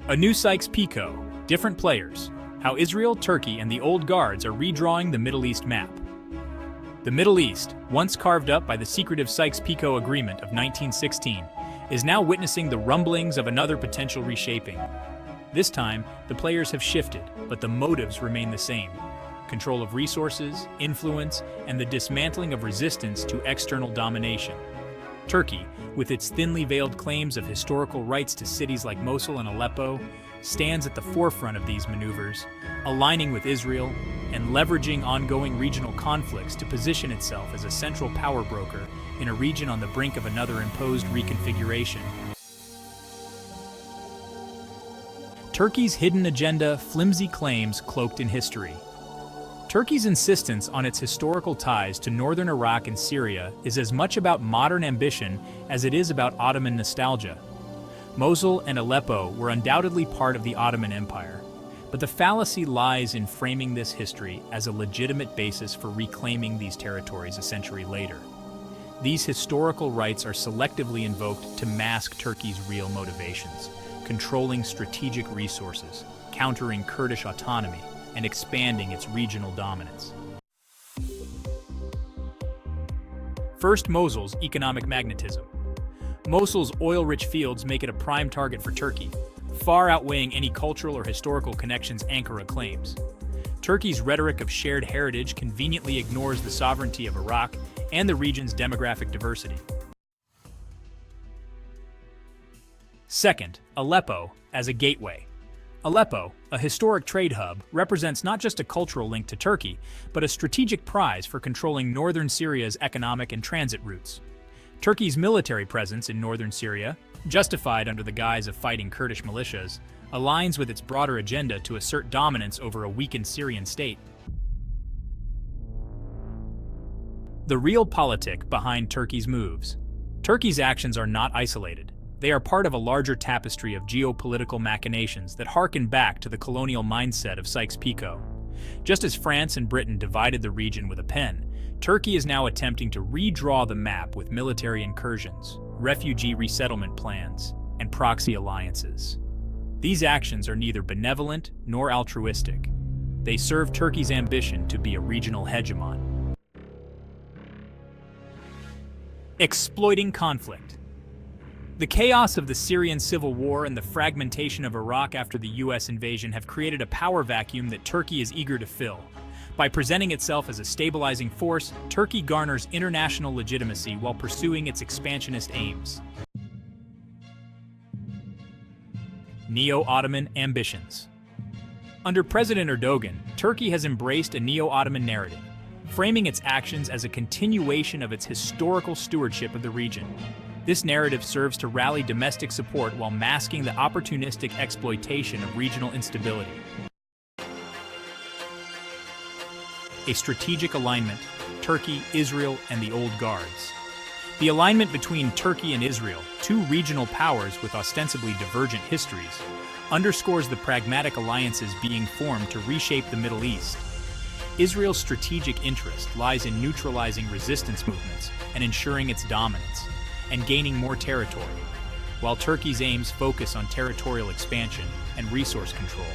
A new Sykes-Picot, different players, how Israel, Turkey, and the old guards are redrawing the Middle East map. The Middle East, once carved up by the secretive Sykes-Picot Agreement of 1916, is now witnessing the rumblings of another potential reshaping. This time, the players have shifted, but the motives remain the same: control of resources, influence, and the dismantling of resistance to external domination. Turkey, with its thinly veiled claims of historical rights to cities like Mosul and Aleppo, stands at the forefront of these maneuvers, aligning with Israel and leveraging ongoing regional conflicts to position itself as a central power broker in a region on the brink of another imposed reconfiguration. Turkey's hidden agenda, flimsy claims cloaked in history. Turkey's insistence on its historical ties to northern Iraq and Syria is as much about modern ambition as it is about Ottoman nostalgia. Mosul and Aleppo were undoubtedly part of the Ottoman Empire, but the fallacy lies in framing this history as a legitimate basis for reclaiming these territories a century later. These historical rights are selectively invoked to mask Turkey's real motivations: controlling strategic resources, countering Kurdish autonomy, and expanding its regional dominance. First, Mosul's economic magnetism. Mosul's oil-rich fields make it a prime target for Turkey, far outweighing any cultural or historical connections Ankara claims. Turkey's rhetoric of shared heritage conveniently ignores the sovereignty of Iraq and the region's demographic diversity. Second, Aleppo as a gateway. Aleppo, a historic trade hub, represents not just a cultural link to Turkey, but a strategic prize for controlling northern Syria's economic and transit routes. Turkey's military presence in northern Syria, justified under the guise of fighting Kurdish militias, aligns with its broader agenda to assert dominance over a weakened Syrian state. The realpolitik behind Turkey's moves. Turkey's actions are not isolated. They are part of a larger tapestry of geopolitical machinations that harken back to the colonial mindset of Sykes-Picot. Just as France and Britain divided the region with a pen, Turkey is now attempting to redraw the map with military incursions, refugee resettlement plans, and proxy alliances. These actions are neither benevolent nor altruistic. They serve Turkey's ambition to be a regional hegemon. Exploiting conflict. The chaos of the Syrian civil war and the fragmentation of Iraq after the US invasion have created a power vacuum that Turkey is eager to fill. By presenting itself as a stabilizing force, Turkey garners international legitimacy while pursuing its expansionist aims. Neo-Ottoman ambitions. Under President Erdogan, Turkey has embraced a neo-Ottoman narrative, framing its actions as a continuation of its historical stewardship of the region. This narrative serves to rally domestic support while masking the opportunistic exploitation of regional instability. A strategic alignment: Turkey, Israel, and the old guards. The alignment between Turkey and Israel, two regional powers with ostensibly divergent histories, underscores the pragmatic alliances being formed to reshape the Middle East. Israel's strategic interest lies in neutralizing resistance movements and ensuring its dominance, and gaining more territory, while Turkey's aims focus on territorial expansion and resource control.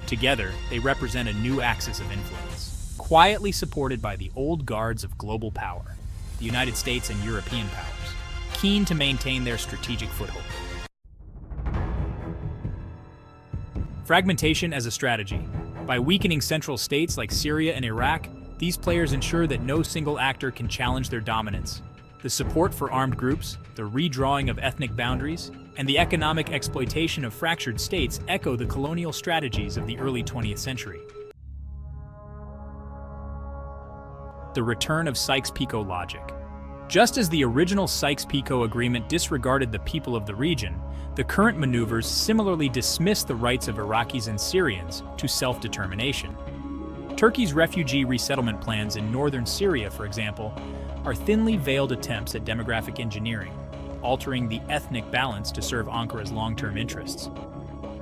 Together, they represent a new axis of influence, quietly supported by the old guards of global power, the United States and European powers, keen to maintain their strategic foothold. Fragmentation as a strategy. By weakening central states like Syria and Iraq, these players ensure that no single actor can challenge their dominance. The support for armed groups, the redrawing of ethnic boundaries, and the economic exploitation of fractured states echo the colonial strategies of the early 20th century. The return of Sykes-Picot logic. Just as the original Sykes-Picot Agreement disregarded the people of the region, the current maneuvers similarly dismiss the rights of Iraqis and Syrians to self-determination. Turkey's refugee resettlement plans in northern Syria, for example, are thinly veiled attempts at demographic engineering, altering the ethnic balance to serve Ankara's long-term interests.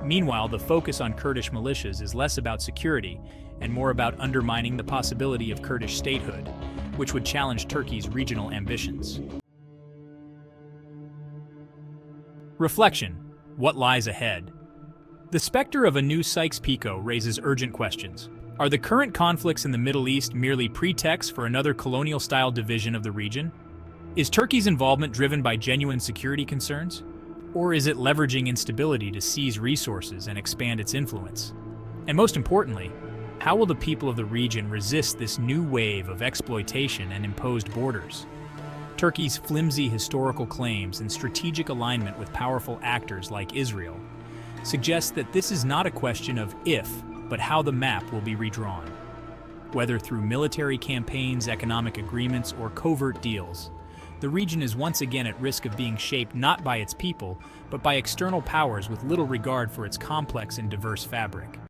Meanwhile, the focus on Kurdish militias is less about security and more about undermining the possibility of Kurdish statehood, which would challenge Turkey's regional ambitions. Reflection: what lies ahead? The specter of a new Sykes-Picot raises urgent questions. Are the current conflicts in the Middle East merely pretext for another colonial-style division of the region? Is Turkey's involvement driven by genuine security concerns? Or is it leveraging instability to seize resources and expand its influence? And most importantly, how will the people of the region resist this new wave of exploitation and imposed borders? Turkey's flimsy historical claims and strategic alignment with powerful actors like Israel suggest that this is not a question of if, but how the map will be redrawn. Whether through military campaigns, economic agreements, or covert deals, the region is once again at risk of being shaped not by its people, but by external powers with little regard for its complex and diverse fabric.